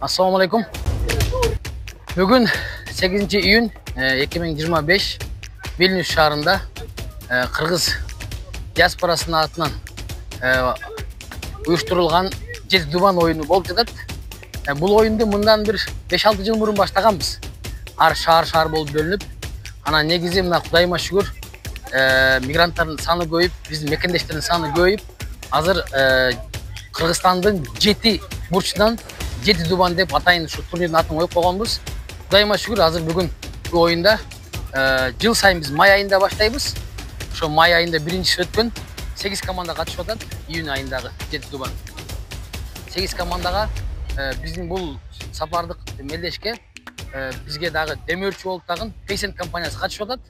Assalamu alaikum. Bugün 8 iyun 2025 Vilnius şehrinde Kırgız diasporasının atынан uyuşturulgan Jet Duban oyunu болуп жатат. Бұл oyundu мындан bir 5-6 жыл мурун баштаганбыз. Ар шаар болуп бөлүнүп, ана негизи мына Кудайыма шүгүр, мигранттардын саны көбөйүп, биздин мекендештердин саны көбөйүп, азыр Кыргызстандын 7 бурчунан Jet Duban деп атайын ушу турнирдин атын коюп койгонбуз. Кудайыма шүгүр, азыр бүгүн бул оюнда жыл сайын биз май айында баштайбыз. Ошо май айында биринчиси өткөн 8 команда катышып атат. Июнь айындагы Jet Duban 8 командага биздин бул сапардык мелдешке бизге дагы демөөрчү болуп тагын Paycent компаниясы катышып атат.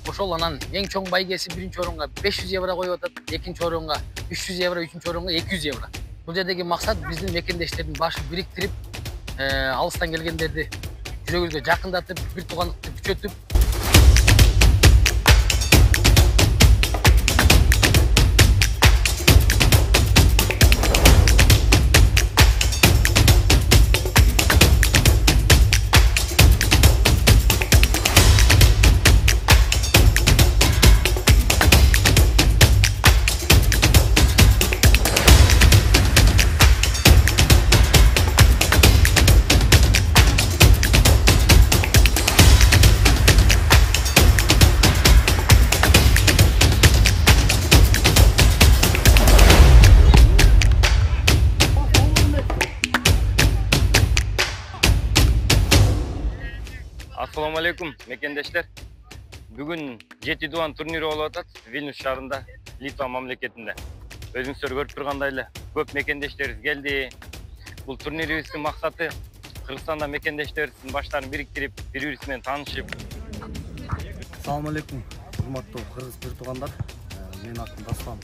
Ошол анан эң чоң байгеси биринчи орунга 500 евро коюп атат, экинчи орунга 300 евро, үчүнчү орунга 200 евро. Бул жердеги максат биздин мекендештердин башын бириктирип, алыстан келгендерди жүрөгүбүзгө жакындатып, бир туугандыкты күчөтүп, Assalamu alaikum mekendешler. Бүгүн Jet Duban турнири болуп атат Vilnius шаарында, Литва мамлекетинде. Өзүңүздөр көрүп тургандай эле көп мекендештерибиз келди. Бул турнирибиздин максаты Кыргызстанда мекендештерибиздин баштарын бириктирип, бири-бириси менен таанышып. Assalamu alaikum, урматтуу кыргыз бир туугандар. Менин атым Даслан,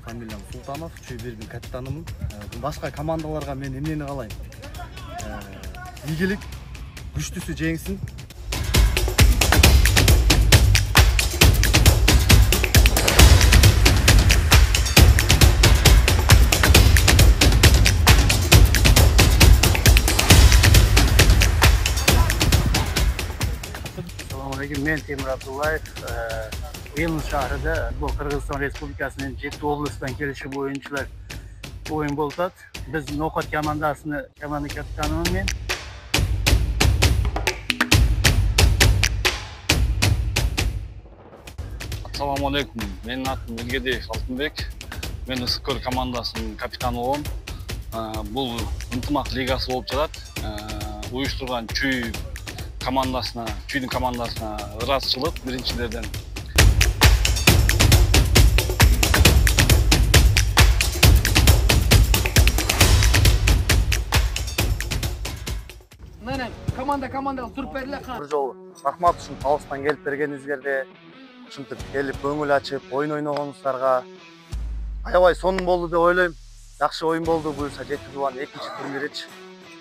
фамилиям Султанов, Чүй-Бирдин капитанымын. Башка командаларга мен эмнени каалайм? Ийгилик, күчтүүсү жеңсин. Assalamu alaikum, men Temur Abdullayev. Vilnius şahrida bu Kırgızistan Respublikasının Jet областан келишип oyuncular oyun болуп атат. Biz Nokat komanda kapitanımın men. Assalamu alaikum. Менин атым Мелгедеев Алтынбек. Мен Ысыккөл командасынын капитаны болом. Бул ынтымак лигасы болуп жатат. Уюштурган Чүй командасына, Чүйдүн командасына ыраазычылык биринчилерден. Мына команда туруп берле. Бир жолу рахмат ушун алыстан келип бергениңиздерге, ушинтип келип көңүл ачып оюн ойногонуңуздарга аябай сонун болду деп ойлойм. Жакшы оюн болду буюрса Jet Duban экинчи турниричи.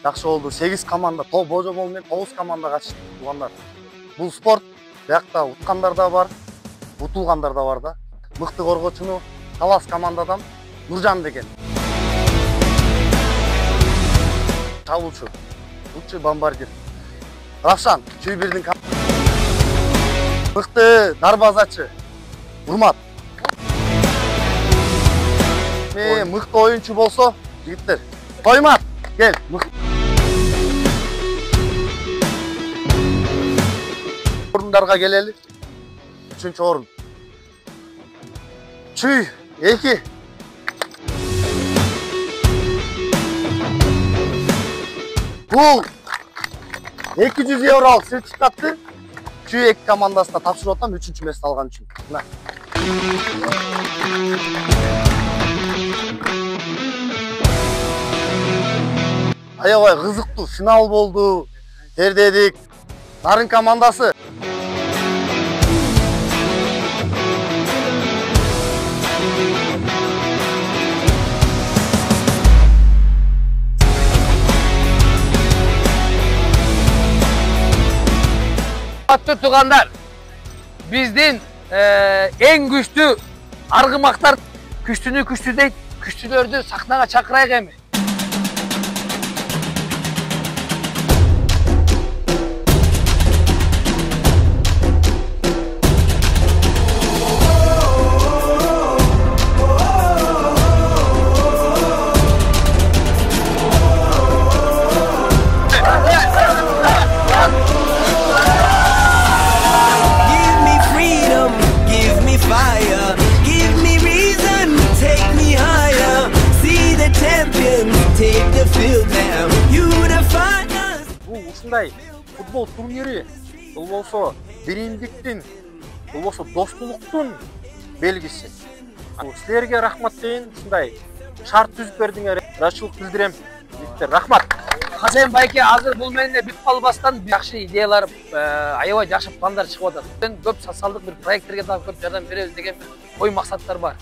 Жакшы болду. 8 команда, божомол менен 9 команда катышты туугандар. Бул спорт, биякта уткандар да бар, утулгандар да бар да. Мыкты коргочуну Талас командадан Нуржан деген. Чабуулчу, лучший бомбардир. Равшан, Чүй-Бирдин мыкты дарбазачы. Урмат. Мыкты оюнчу болсо, жигиттер. Коймат, кел. Орундарга келели. 3-чү орун. Чүй 2. Бул 200 евролук сертификатты Чүй 2 командасына тапшырып атам 3-чү месте алган үчүн. Мына. Аябай кызыктуу финал болду. Тердедик. Нарын командасы. Atlı tuğanlar, bizdin en güçlü argımaklar күчтүнү күчтүү дейт, күчтүүлөрдү сахнага чакырайык эми. ушундай футбол турнири бул болсо биримдиктин, бул болсо достуулуктун белгиси. Силерге рахмат дейин, ушундай шарт түзүп бердиңер. Ыраачылык билдирем. Рахмат. Хасен байке азыр бул менен бүт калбастан жакшы идеялар, аябай жакшы пландар чыгып атат. Көп социалдык бир проекттерге да көп жардам беребиз деген бир ой максаттар бар.